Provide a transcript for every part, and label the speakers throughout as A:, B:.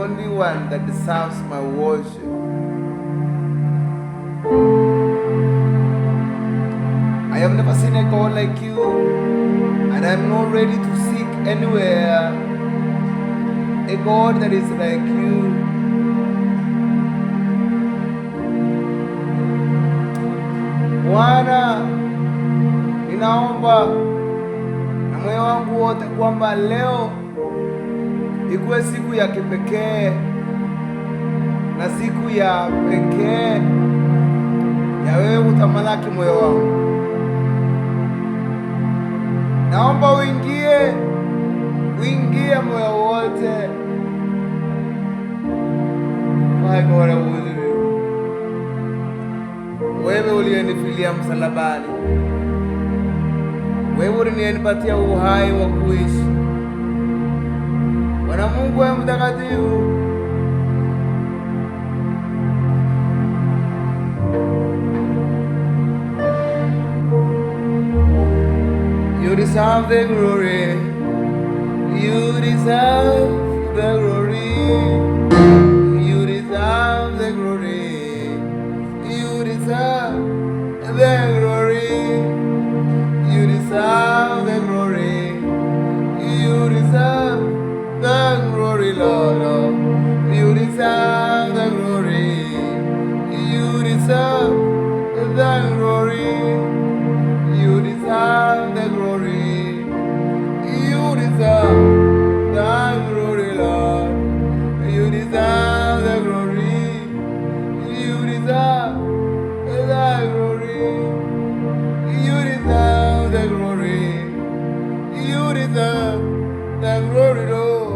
A: only one that deserves my worship. I have never seen a God like you, and I'm not ready to seek anywhere a God that is like you. Bwana, ninaomba na moyo wangu wote kwamba leo ikuwe siku ya kipekee na siku ya pekee ya wewe utamalaki moyo wangu. Naomba uingie moyo wote. Wewe uliyenifilia msalabani, wewe uliyenipatia uhai wa kuishi. Bwana Mungu wewe mtakatifu, you deserve the glory, you deserve the glory, you deserve the glory, you deserve the glory, you deserve the glory, you deserve the glory, Lord. You deserve the glory, you deserve the glory, you deserve the glory, you deserve the glory, Lord. You deserve the glory, you deserve the glory, you deserve the glory, you deserve the glory, Lord.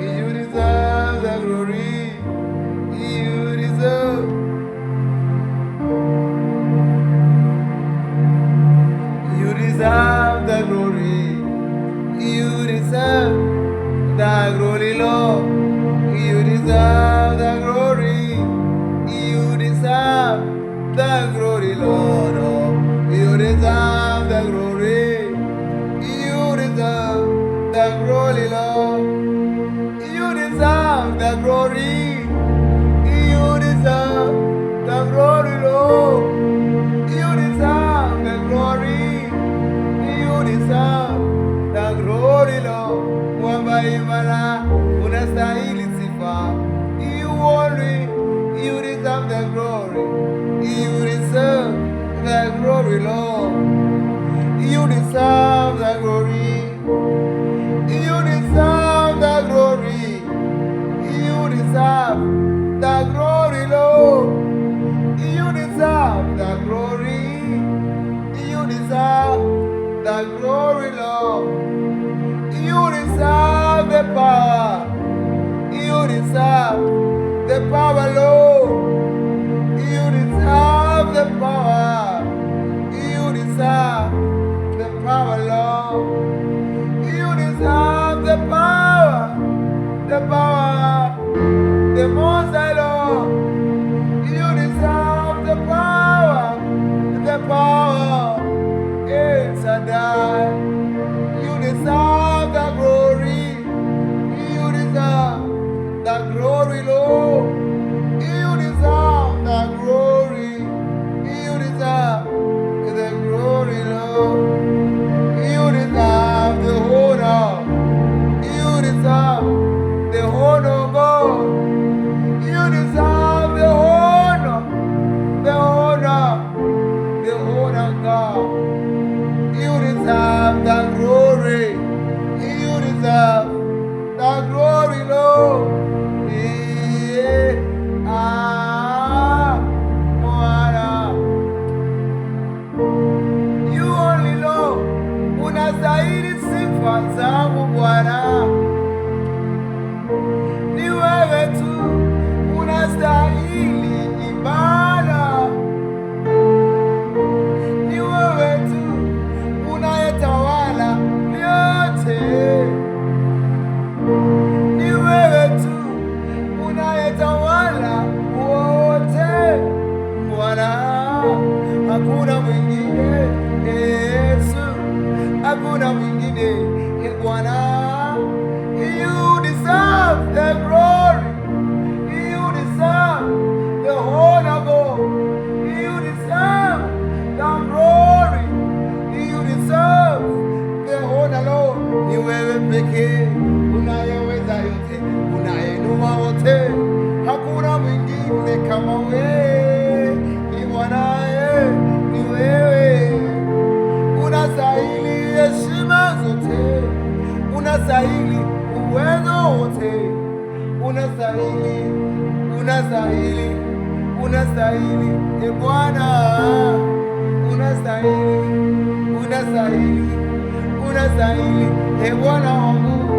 A: You deserve the glory, you deserve. You deserve the glory, you deserve the glory, Lord. You deserve the glory, you deserve the glory, Lord. You deserve the glory, you deserve the glory, Lord. You deserve the glory, you deserve the glory, Lord. You deserve the glory, you deserve the glory, Lord. Mwamba imara, unastahili sifa. You only, you deserve the glory, you deserve the glory, Lord. You deserve the glory, you deserve the glory, you deserve the glory, Lord. You deserve the glory, you deserve the glory, Lord. You deserve the power, you deserve the power, Lord. You deserve the power, you deserve the power, Lord. You deserve the power, the most high, Lord. You deserve the power, it's a die. You deserve the glory, you deserve the glory, Lord. You deserve the glory, you deserve the glory, Lord. You deserve the honor, you deserve the honor, God. You deserve the honor, God. You deserve the glory, you deserve the glory, Lord. You only know unastahili sifa zangu Bwana. Ni wewe tu unastahili ibada. Ni wewe tu unayetawala yote. Ni wewe tu unayetawala wote Bwana. Hakuna mwingine Yesu, hakuna mwingine Bwana. You deserve the glory. unastahili uwezo wote, unastahili, unastahili, unastahili, e Bwana, unastahili, unastahili, unastahili, e Bwana wangu,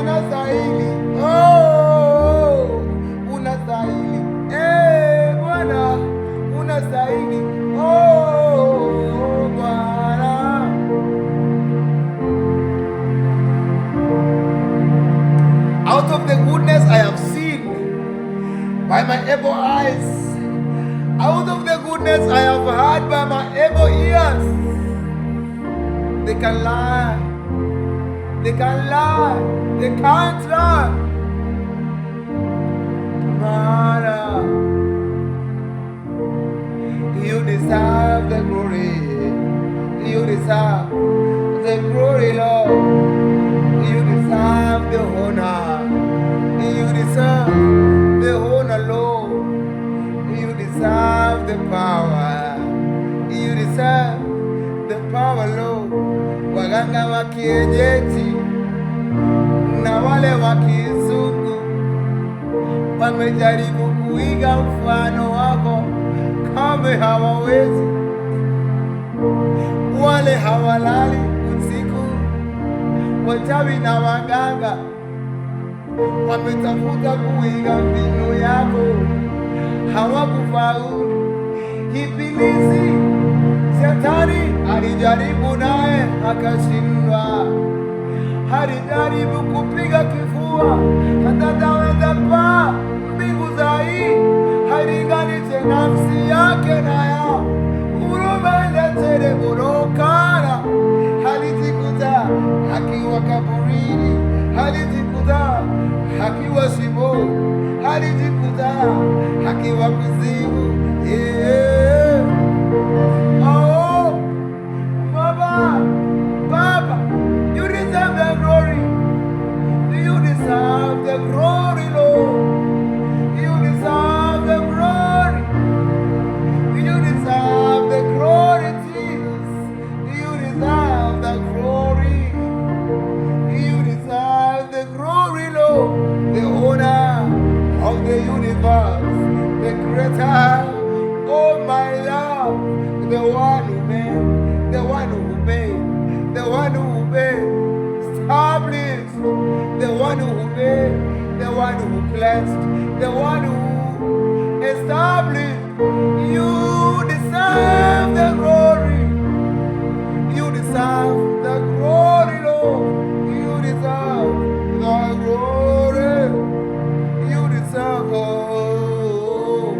A: unastahili, oh, unastahili, Bwana, unastahili, oh, Bwana. Out of the goodness I have seen by my able eyes, out of the goodness I have heard by my able ears, they can lie, they can lie, they can't lie. Mara, you deserve the glory, you deserve the glory, Lord. You deserve the honor, you deserve the honor, Lord. You deserve the power, you deserve the power, Lord. Waganga wa kienyeji na wale wa kizungu wamejaribu kuiga mfano wako, kama hawawezi. Wale hawalali usiku, wachawi na waganga wametafuta kuiga mbinu yako, hawakufaulu. Ibilisi Shetani alijaribu naye akashindwa, alijaribu kupiga kifua hataweza paa mbingu za hii, hailinganishe nafsi yake na yao urumendetereburokana. Halijikuta akiwa kaburini, halijikuta akiwa shimoni, halijikuta akiwa kuzimu. Oh, Baba, you deserve the glory. You deserve the glory, Lord. You deserve the glory. You deserve the glory, Jesus. You deserve the glory. You deserve the glory, Lord. The owner of the universe, the creator, oh my love, the one who made, the one who made, the one who made, established, the one who made, the one who blessed, the one who established. You deserve the glory. You deserve the glory, Lord. You deserve the glory. You deserve, oh,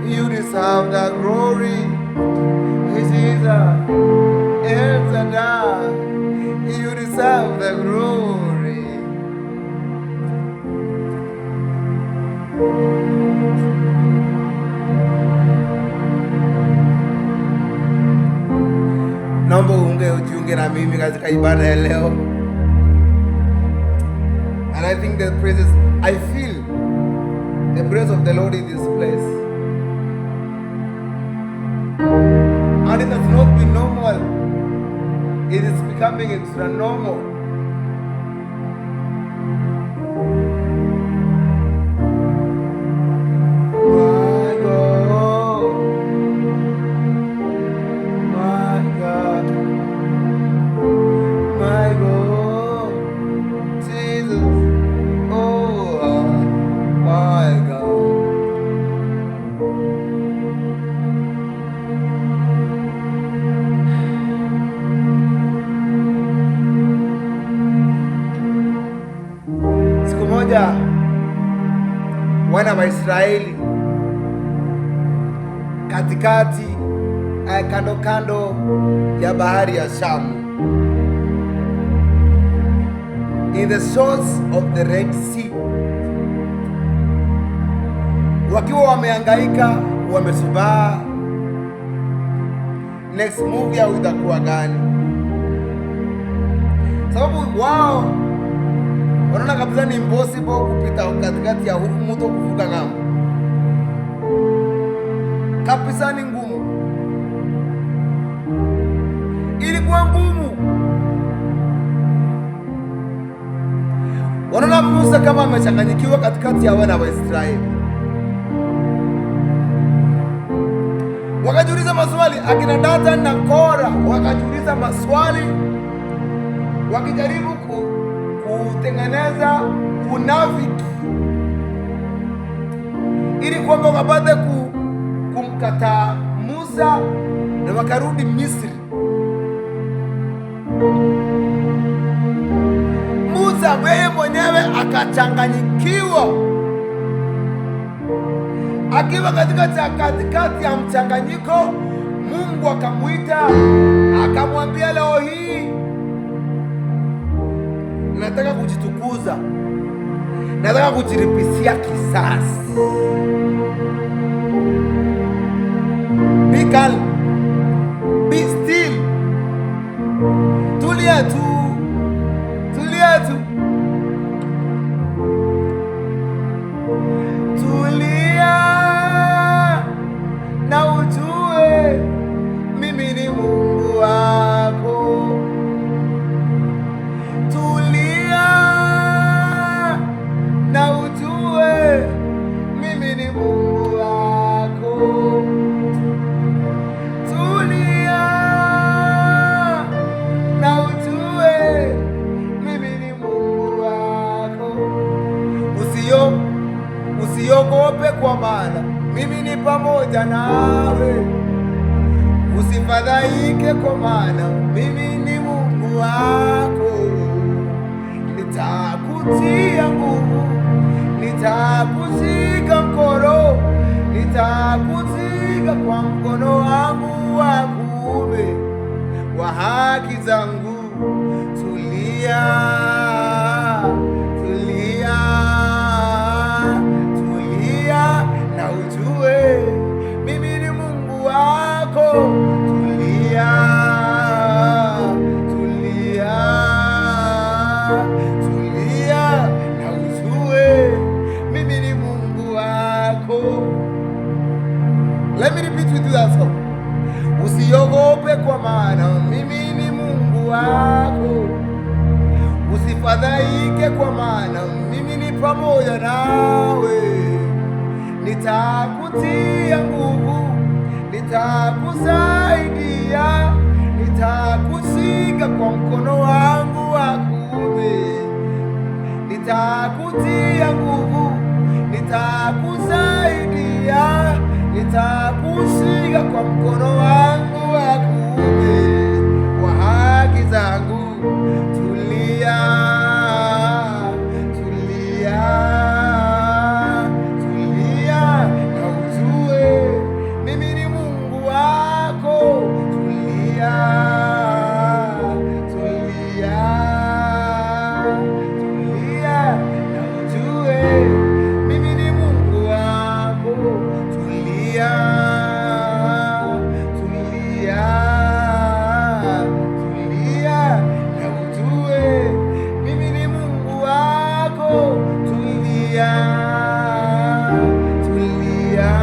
A: you deserve the glory. Jesus, El Shaddai, you deserve the glory. Naomba ujiunge na mimi katika ibada ya leo. And I think the praises, I feel the praise of the Lord in this place. And it has not been normal. It is becoming extra normal. Wana wa Israeli katikati kando kando ya bahari ya Shamu, in the shores of the Red Sea, wakiwa wamehangaika, wamesubaa, next move yao itakuwa gani? Sababu wao wanaona kabisa ni impossible kupita katikati ya huu mto kuvuka ng'ambo. Kabisa ni ngumu. Ilikuwa ngumu. wanaona Musa kama amechanganyikiwa katikati ya wana wa Israeli. Wakajiuliza maswali, akina Datani na Kora wakajiuliza maswali, wakijaribu kutengeneza unafiki ili kwamba wapate kumkataa Musa na wakarudi Misri. Musa yeye mwenyewe akachanganyikiwa, akiwa katikati ya mchanganyiko. Mungu akamwita akamwambia, leo hii nataka kujitukuza, nataka kujiripisia kisasi. Be calm, be still, tulia tu, tulia tu, tulia na ujue mimi ni Mungu wako. Tulia na ujue mimi ni Mungu wako. Tulia na ujue mimi ni Mungu wako. Usiogope kwa maana mimi ni pamoja nawe. Usifadhaike kwa maana mimi ni Mungu wako. Nitakutia nguvu, nitakushika mkono, nitakushika kwa mkono wangu wa kuume wa haki zangu. Tulia, tulia, tulia na ujue mimi ni Mungu wako. Tulia, tulia, tulia na ujue mimi ni Mungu wako. Let me repeat with you that song. Usiogope kwa maana mimi ni Mungu wako. Usifadhaike kwa maana mimi ni pamoja nawe. Nitakutia nguvu, nitakusaidia, nitakushika kwa mkono wangu wa kuume. Nitakutia nguvu, nitakusaidia, nitakushika kwa mkono wangu wa kuume wa haki zangu. Tulia, tulia, tulia na ujue mimi ni Mungu wako. Tulia, tulia, tulia na ujue mimi ni Mungu wako. Tulia, tulia, tulia na ujue mimi ni Mungu wako. Tulia, tulia,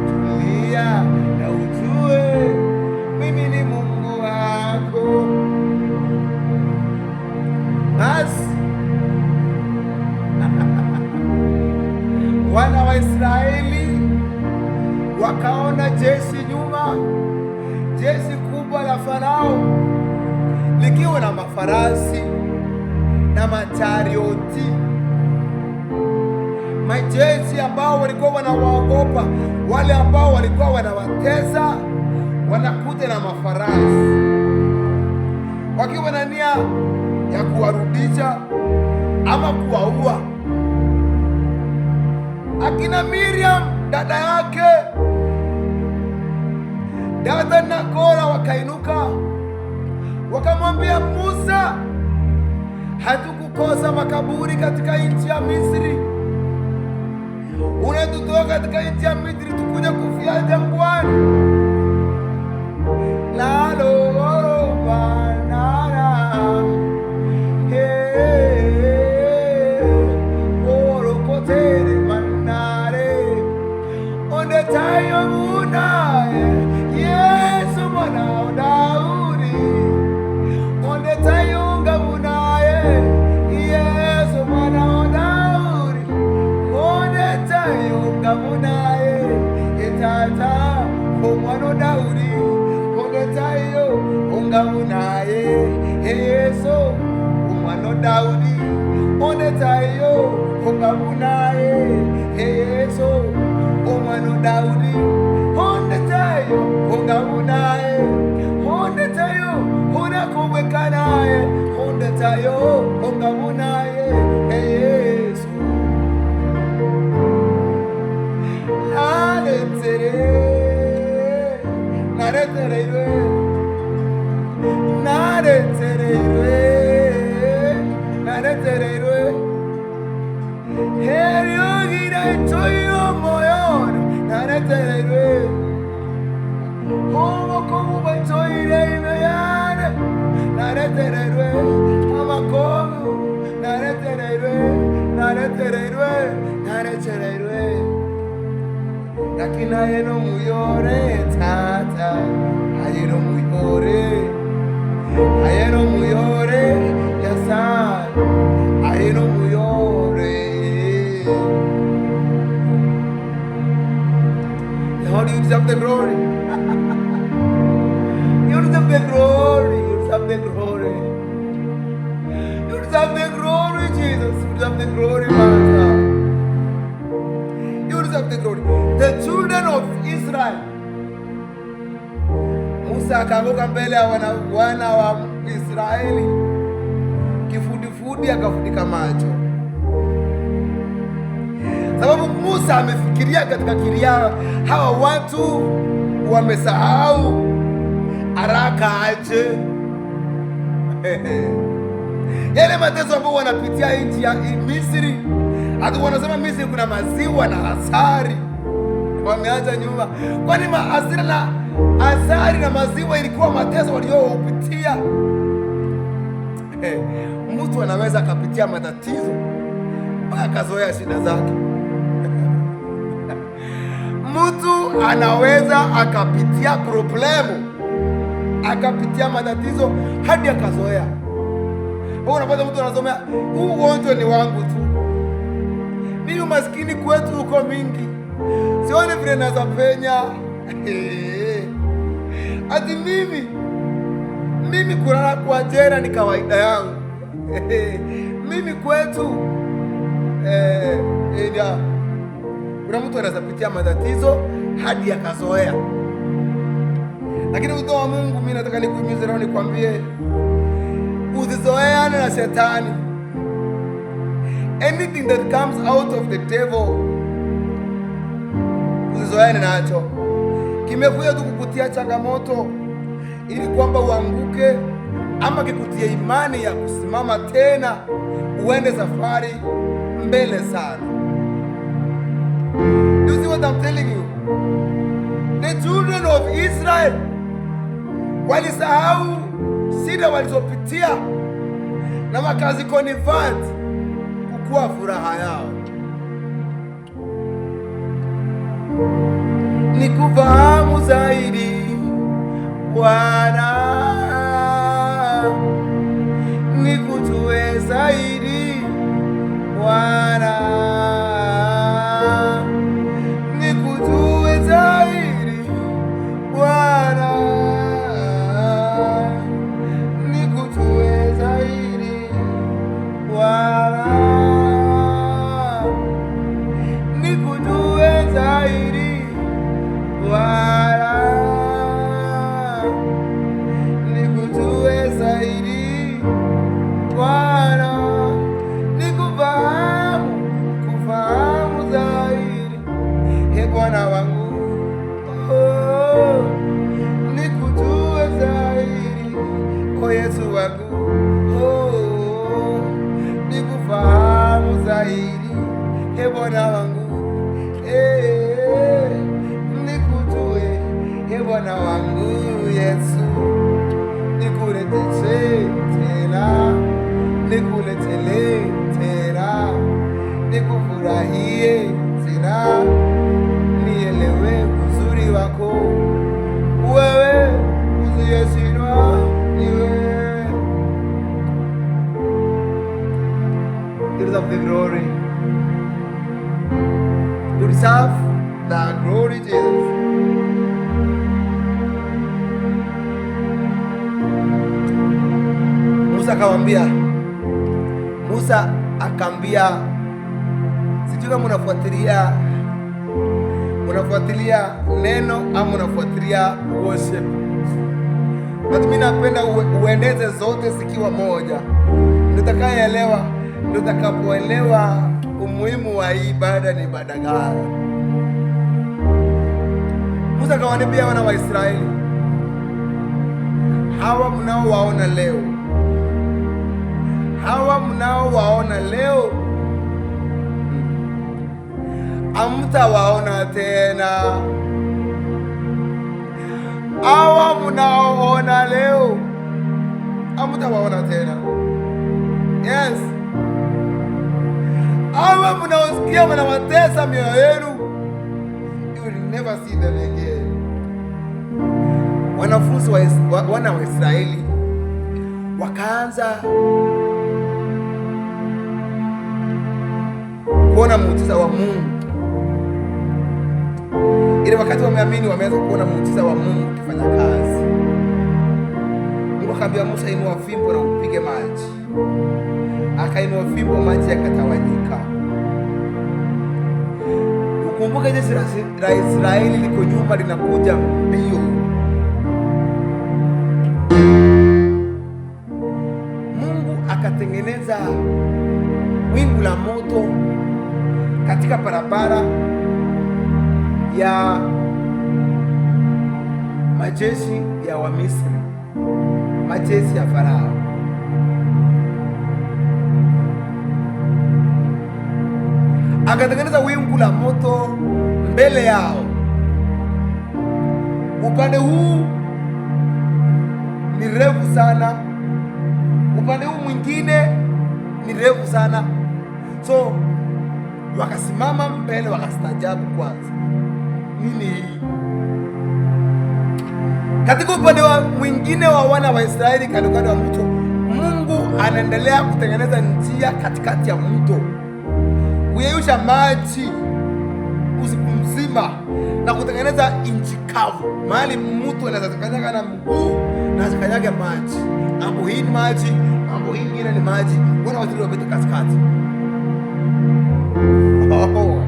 A: tulia na ujue mimi ni Mungu wako. Basi wana wa Israeli wakaona jeshi nyuma, jeshi kubwa la Farao likiwa na mafarasi na matarioti, majeshi ambao walikuwa wanawaogopa, wale ambao walikuwa wanawatesa, wanakuja na mafarasi wakiwa na nia ya kuwarudisha ama kuwaua. Akina Miriam dada yake, Datani na Kora wakainuka wakamwambia Musa, hatukukosa makaburi katika nchi ya Misri. Unatutoa katika nchi ya Misri tukuja kufia jangwani. Lalo banana orokotere manare onde tayo munaye Yesu mwana wa Daudi onde tayo ngamunaye Daudi onde tayo ongabunaye Yesu omwana Daudi onde tayo ongabunaye onde tayo onakubwekanaye onde tayo ongabunaye Yesu naretereirwe heriogira itoyo moyon naretereirwe omokomuba itoire imeyane naretereirwe amakomu naretereirwe lakini ayeno muyore tata ayeno muyore yasan ayeno muyore. Lord, you deserve the glory. You deserve the glory. You deserve the glory. You deserve the glory, Jesus. You deserve the glory, Master. You deserve the glory. The children of Israel, Musa akaanguka mbele ya wana wa Israeli, kifudifudi akafunika macho, sababu Musa amefikiria katika akili yao, hawa watu wamesahau haraka aje yale mateso ambayo wanapitia nchi ya Misri. Hata wanasema Misri kuna maziwa na asali, wameacha nyuma. Kwani asali na maziwa ilikuwa mateso waliopitia? Mtu anaweza akapitia matatizo mpaka akazoea shida zake. Mtu anaweza akapitia problemu, akapitia matatizo hadi akazoea. Unapata mtu anasomea, huu ugonjwa ni wangu tu, mimi umaskini kwetu uko mingi, sione vile naweza penya. Ati mimi kulala kwa jela ni kawaida yangu. Mimi kwetu kuna mtu anaweza pitia matatizo hadi akazoea. Lakini mtu wa Mungu, mimi nataka nikuhimize leo, nikwambie usizoeane na shetani. Anything that comes out of the devil, usizoeane nacho. Kimekuja tu kukutia changamoto ili kwamba uanguke, ama kikutia imani ya kusimama tena uende safari mbele sana. You see what I'm telling you? The children of Israel walisahau shida walizopitia na wakazi convert kukuwa furaha yao. Nikufahamu zaidi Bwana, nikujue zaidi Bwana, nikujue zaidi Bwana, nikujue zaidi Bwana, nikujue zaidi Bwana, nikujue zaidi Bwana, kufahamu zaidi, Ee Bwana wangu, oh, nikujue zaidi, o Yesu wangu, oh, nikufahamu zaidi, Ee Bwana wangu, nikujue, Ee Bwana wangu Yesu, nikuletee tena, nikuletee tena, nikufurahie tena, nielewe uzuri wako wewe, usiyeshindwa ni wewe. You deserve the glory. You deserve the glory, Jesus. Musa akamwambia, Musa akaambia, sijui kama unafuatilia neno ama unafuatilia worship. Mimi napenda uendeze zote zikiwa moja. Nitakayeelewa, nitakapoelewa umuhimu wa ibada ni ibada gani. Musa akawaambia wana wa Israeli, hawa mnaowaona leo hamtawaona tena. Hawa mnaoona leo hamtawaona tena. Yes. Hawa mnaosikia wanawatesa mioyo yenu, you will never see them again. Wanafunzi wana wa Israeli wakaanza kuona muujiza wa Mungu. Ile wakati wameamini, wameanza kuona muujiza wa Mungu ukifanya kazi. Mungu akamwambia Musa, inua fimbo na upige maji. Akainua fimbo, maji yakatawanyika. Ukumbuke jeshi la Israeli liko nyuma, linakuja mbio. Mungu akatengeneza wingu la moto katika barabara ya majeshi ya Wamisri, majeshi ya Farao. Akatengeneza wingu la moto mbele yao. Upande huu ni refu sana, upande huu mwingine ni refu sana. So wakasimama mbele, wakastajabu kwanza, nini hii? Katika upande wa mwingine wa wana wa Israeli, kando kando wa mto, Mungu anaendelea kutengeneza njia katikati ya mto, kuyeyusha maji usiku mzima na kutengeneza nchi kavu, mahali mtu anaweza kanyaga na mguu na asikanyage maji. Hapo hii ni maji, hapo hii ingine ni maji, wana wa Israeli wapita katikati. Oh,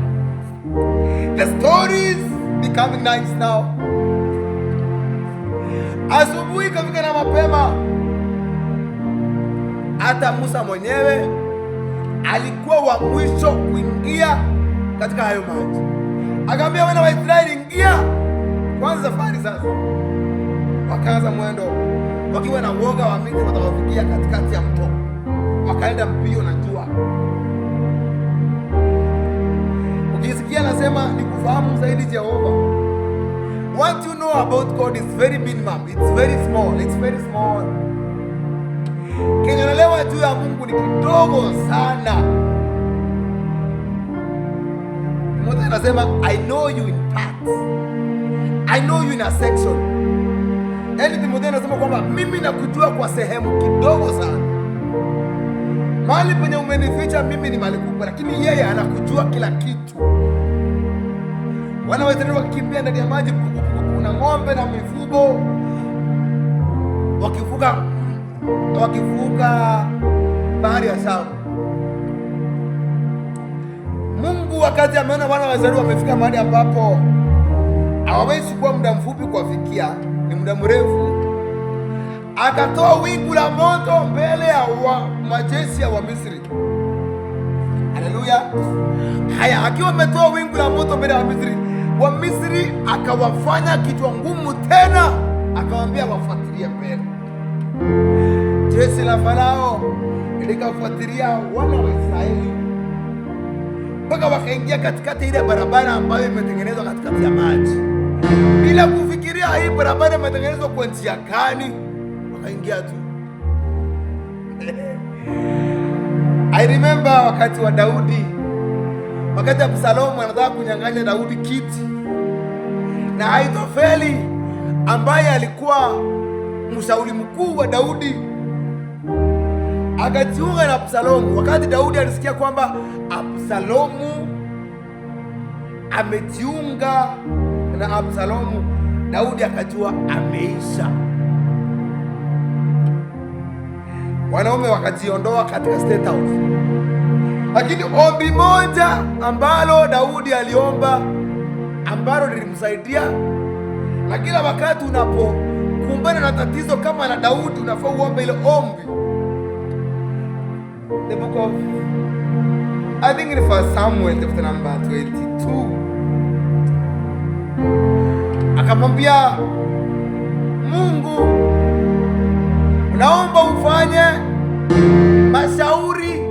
A: the story is becoming nice now. Asubuhi kafika na mapema, hata Musa mwenyewe alikuwa wa mwisho kuingia katika hayo maji. Akaambia wana wa Israeli, ingia kwanza safari. Sasa wakaanza mwendo wakiwa na uoga wa miti watawafikia katikati ya mto. Wakaenda mbio na jua. Ukisikia anasema ni kufahamu zaidi Jehova. What you know about God is very minimum. It's very small. It's very small. Kinyoelewa juu ya Mungu ni kidogo sana. Mmoja anasema I know you in parts. I know you in a section. Yaani Timotheo anasema kwamba mimi nakujua kwa sehemu kidogo sana. Mahali penye umenificha mimi ni mahali kubwa, lakini yeye anakujua kila kitu. Wana wa Israeli wakikimbia ndani ya maji, kuna ng'ombe na mifugo wakivuka bahari ya Shamu. Mungu wakati ameona wana wa Israeli wamefika mahali ambapo hawawezi kuwa muda mfupi kuwafikia, ni muda mrefu, akatoa wingu la moto mbele ya majeshi ya Wamisri. Haleluya! Haya, akiwa ametoa wingu la moto mbele ya Wamisri akawafanya kichwa ngumu tena, akawaambia wafuatilie mbele. Jeshi la Farao likafuatilia wana wa Israeli mpaka wakaingia katikati ile barabara ambayo imetengenezwa katikati ya maji, bila kufikiria hii barabara imetengenezwa kwa njia gani. Wakaingia tu. I remember wakati wa Daudi, wakati Absalomu anataka kunyang'anya Daudi kiti, na Ahithofeli ambaye alikuwa mshauri mkuu wa Daudi akajiunga na Absalomu. Wakati Daudi alisikia kwamba Absalomu amejiunga na Absalomu, Daudi akajua ameisha. wanaume wakajiondoa katika State House. Lakini ombi moja ambalo Daudi aliomba, ambalo lilimsaidia, na kila wakati unapokumbana na tatizo kama na Daudi unafaa uombe ile ombi. The book of, I think in 1 Samuel chapter number 22, akamwambia Mungu, naomba ufanye mashauri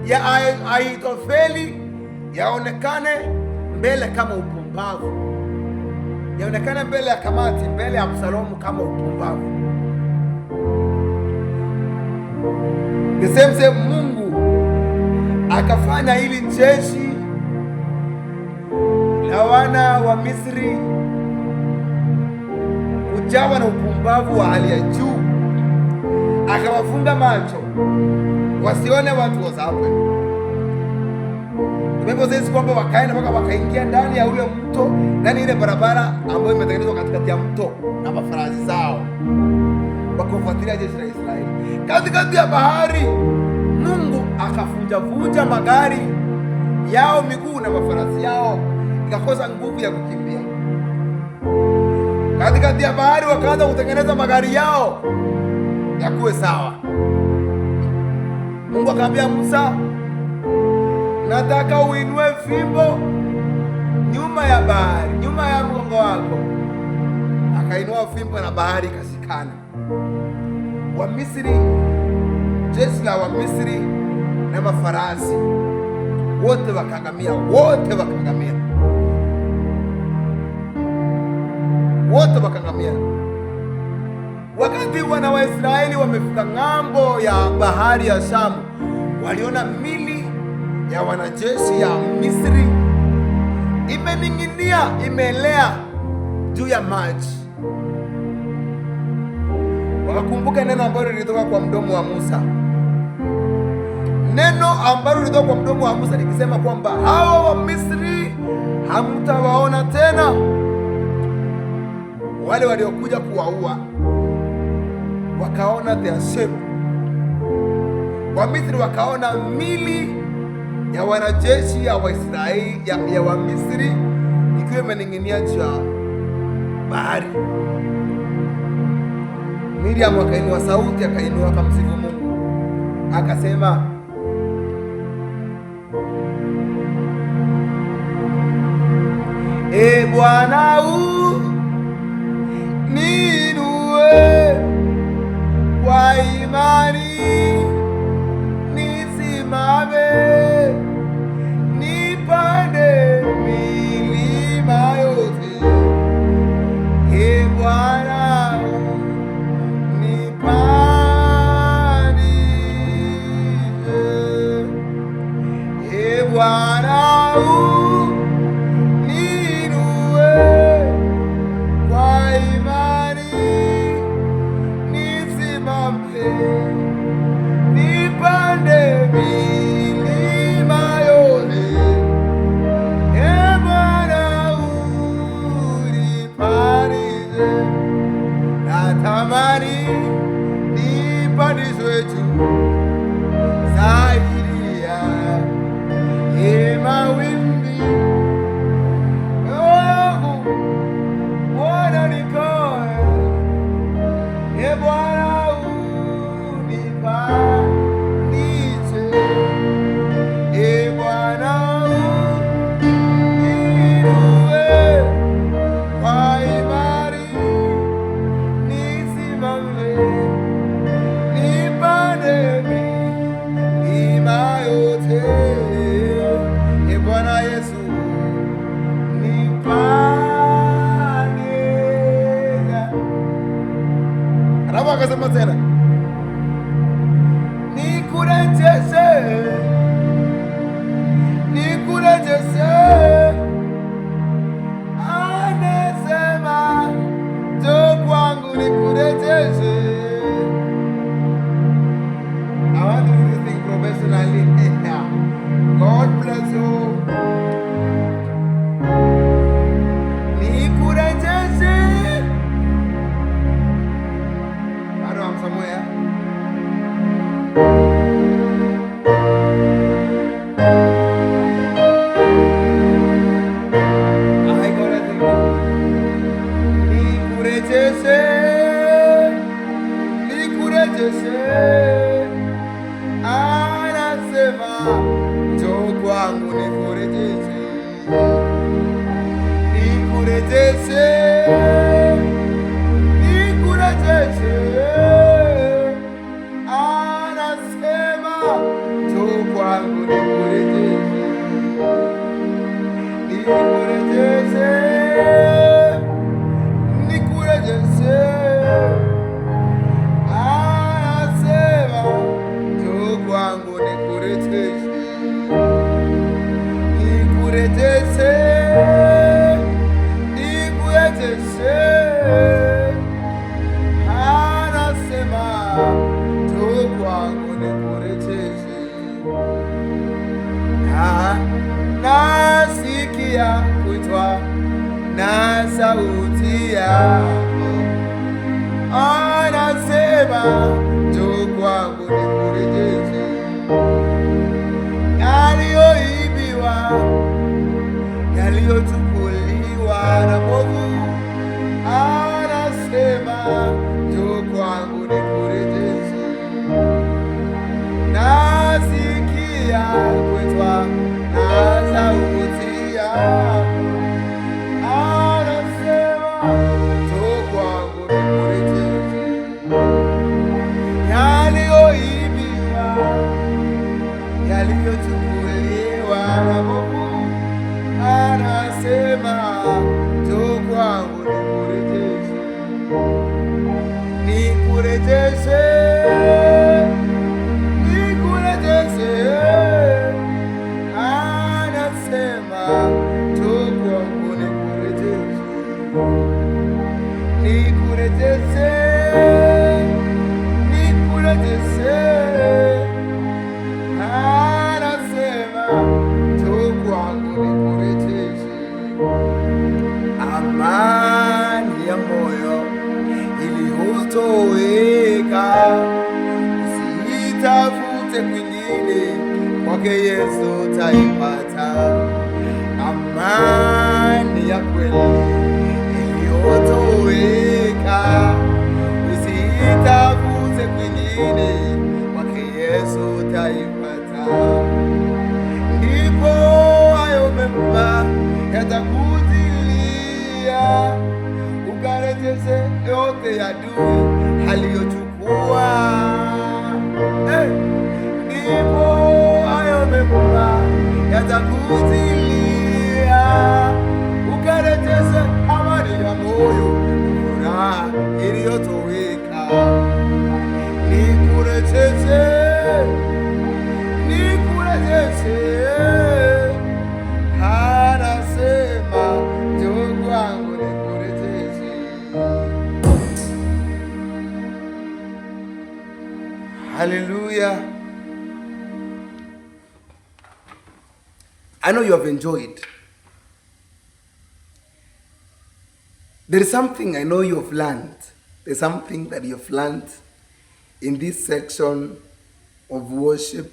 A: ya Ahithofeli yaonekane mbele kama upumbavu, yaonekane mbele ya kamati, mbele ya Absalomu kama upumbavu. The same Mungu akafanya ili jeshi la wana wa Misri kujawa na upumbavu wa hali ya juu, akawafunga macho wasione watu wazape. Tumepozezi kwamba wakaenda mpaka wakaingia ndani ya ule mto, ndani ile barabara ambayo imetengenezwa katikati ya mto na mafarasi zao, wakafuatilia jeshi la Israeli katikati ya bahari. Mungu akafunja magari yao miguu na mafarasi yao ikakosa nguvu ya kukimbia. Katikati ya bahari wakaanza kutengeneza magari yao yakuwe sawa. Mungu akamwambia Musa, nataka uinue fimbo nyuma ya bahari, nyuma ya mgongo wako. Akainua fimbo na bahari ikashikana. Wamisri, jeshi la Wamisri na mafarasi wote wakaangamia, wote wakaangamia. Wakati wana wa Israeli wamefika ng'ambo ya bahari ya Shamu, waliona mili ya wanajeshi ya Misri imening'inia, imelea juu ya maji. Wakakumbuka neno ambalo lilitoka kwa mdomo wa Musa, neno ambalo lilitoka kwa mdomo wa Musa likisema kwamba hawa wa Misri hamtawaona tena. Wale waliokuja kuwaua wakaona their shame. Wamisri wakaona mili ya wanajeshi ya Waisraeli ya Wamisri ikiwa imening'inia juu ya bahari. Miriam akainua sauti, akainua akamsifu Mungu, akasema, E Bwana niinue kwa imani, nisimame nipande milima yote. E Bwana nipandishe, E Bwana niinue kwa imani, nisimame nipande milima yote. E Bwana unipandishe, natamani nipandishwe juu zaidi ya mawimbi. Bwana nikoe, E Bwana unipandishe, E Bwana niinue kwa imani, nisimame nipande milima yote. E Bwana Yesu nipande. Alafu akasema tena, nikurejeshe, anasema njoo kwangu nikurejeshe. I want to do this thing professionally. God bless you. Nikurejeshe. Bado hamsamu kwangu nikurejeshe, nikurejeshe, nikurejeshe. Anasema njoo kwangu nikurejeshe, nikurejeshe, nikurejeshe. Anasema njoo kwangu nikurejeshe, nikurejeshe, nikurejeshe. Anasema njoo kwangu nikurejeshe. Nasikia kuitwa na sauti yako, anasema njoo kwangu nikurejeshe. Yaliyoibiwa, yaliyochukuliwa na mwovu, anasema njoo kwangu nikurejeshe. Nasikia kuitwa na sauti yako, anasema njoo kwangu nikurejeshe. Yaliyoibiwa, yaliyochukuliwa na mwovu, anasema njoo kwangu nikurejeshe, nikurejeshe, nikurejeshe. Anasema njoo kwangu nikurejeshe, nikurejeshe, nikurejeshe. Anasema njoo kwangu nikurejeshe. Amani ya moyo iliyotoweka usiitafute kwingine, kwake Yesu utaipata. Amani ya kweli iliyotoweka usiitafute kwingine, kwake Yesu utaipata. Ndipo hayo mema yatakujilia, ukarejeshe yote ya adui aliyochukua. Ndipo hayo mema yatakujilia, ukarejeshe amani ya moyo, furaha iliyotoweka. Nikurejeshe, nikurejeshe. Anasema njoo kwangu nikurejeshe. Hallelujah. I know you have enjoyed. There is something I know you have learned. There's something that you have learned in this section of worship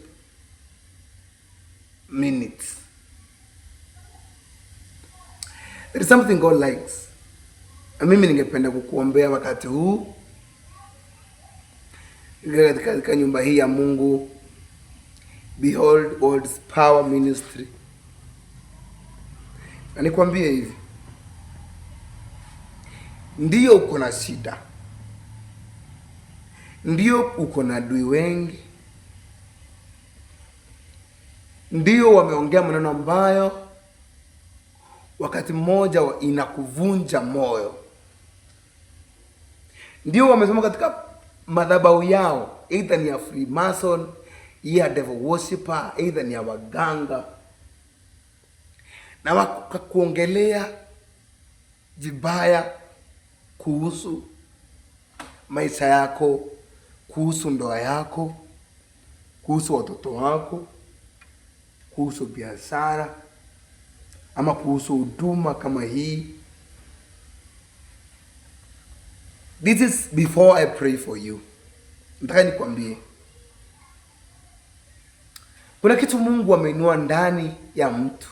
A: minutes. There is something God likes. Mimi ningependa kukuombea wakati huu katika nyumba hii ya Mungu, Behold God's Power Ministry. Na nikwambie hivi, ndiyo uko na shida, ndiyo uko na adui wengi, ndiyo wameongea maneno ambayo wakati mmoja inakuvunja moyo, ndio wamesema katika madhabahu yao, either ni ya Freemason, ya devil worshipper, either ni ya waganga, na wakakuongelea vibaya kuhusu maisha yako, kuhusu ndoa yako, kuhusu watoto wako, kuhusu biashara, ama kuhusu huduma kama hii. This is before I pray for you. Nataka nikwambie, kuna kitu Mungu ameinua ndani ya mtu,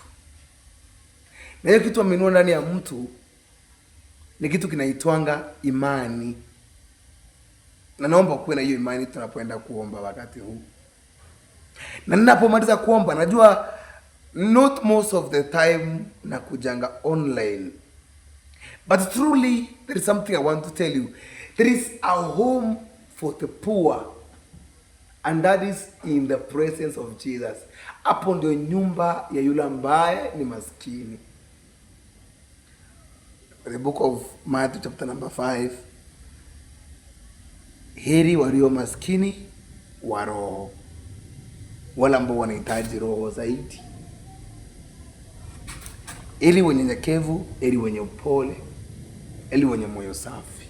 A: na hiyo kitu ameinua ndani ya mtu ni kitu kinaitwanga imani. Na naomba kuwe na hiyo imani tunapoenda kuomba wakati huu. Na ninapomaliza kuomba, najua not most of the time nakujanga online, but truly there is something I want to tell you. There is a home for the poor, and that is in the presence of Jesus. Hapo ndio nyumba ya yule ambaye ni maskini. The book of Matthew chapter number 5. Heri walio maskini wa roho, wala ambao wanahitaji roho zaidi. Heri wenye nyekevu, heri wenye upole, heri wenye moyo safi.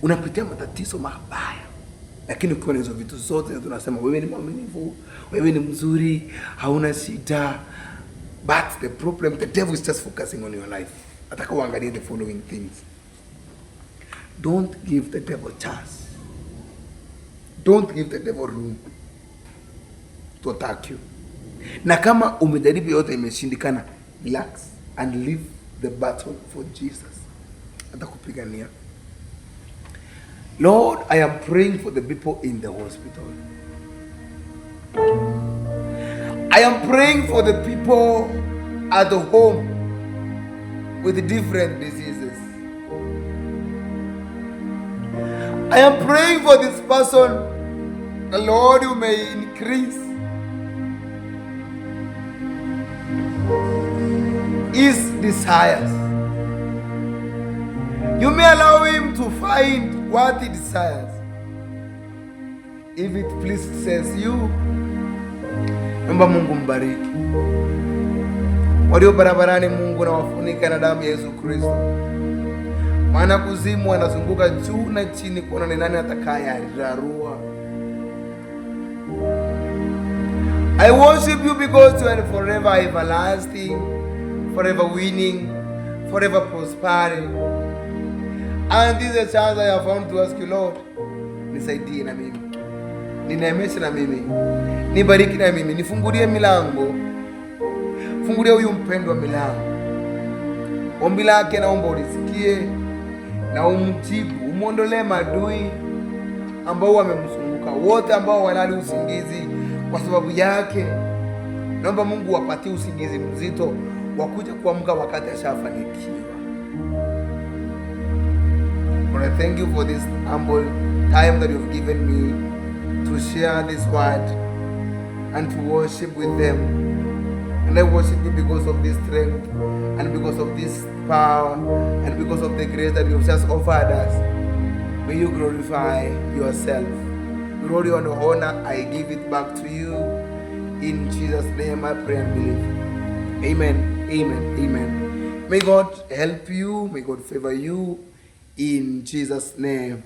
A: Unapitia matatizo mabaya, lakini ukiwa na hizo vitu zote tunasema wewe ni mwaminifu, wewe ni mzuri, hauna shida. But the problem, the devil is just focusing on your life. Ataka uangalie the following things. Don't give the devil chance. Don't give the devil room to attack you. Na kama umejaribu yote imeshindikana, relax and leave the battle for Jesus. Atakupigania. Lord, I am praying for the people in the hospital. I am praying for the people at the home with different diseases. I am praying for this person. The Lord, you may increase his desires. You may allow him to find what he desires. If it pleases you, naomba Mungu mbariki. Walio barabarani Mungu na wafunika na damu ya Yesu Kristo. Maana kuzimu wanazunguka juu na chini kuona ni nani atakayerarua. I worship you because you are forever everlasting, forever winning, forever prospering. And this is a chance I have found to ask you, Lord, nisaidie na mimi, nineemeshe na mimi, nibariki na mimi, nifungulie milango, fungulia huyu mpendwa milango. Ombi lake naomba ulisikie na umjibu, umuondolee maadui ambao wamemzunguka, wote ambao walali usingizi kwa sababu yake. Naomba Mungu wapatie usingizi mzito wakuja kuamka wakati ashafanikiwa. Lord, I thank you for this humble time that you've given me to share this word and to worship with them. And I worship you because of this strength and because of this power and because of the grace that you've just offered us. May you glorify yourself. Glory and honor, I give it back to you. In Jesus' name I pray and believe. Amen, amen, amen. May God help you. May God favor you. In Jesus' name.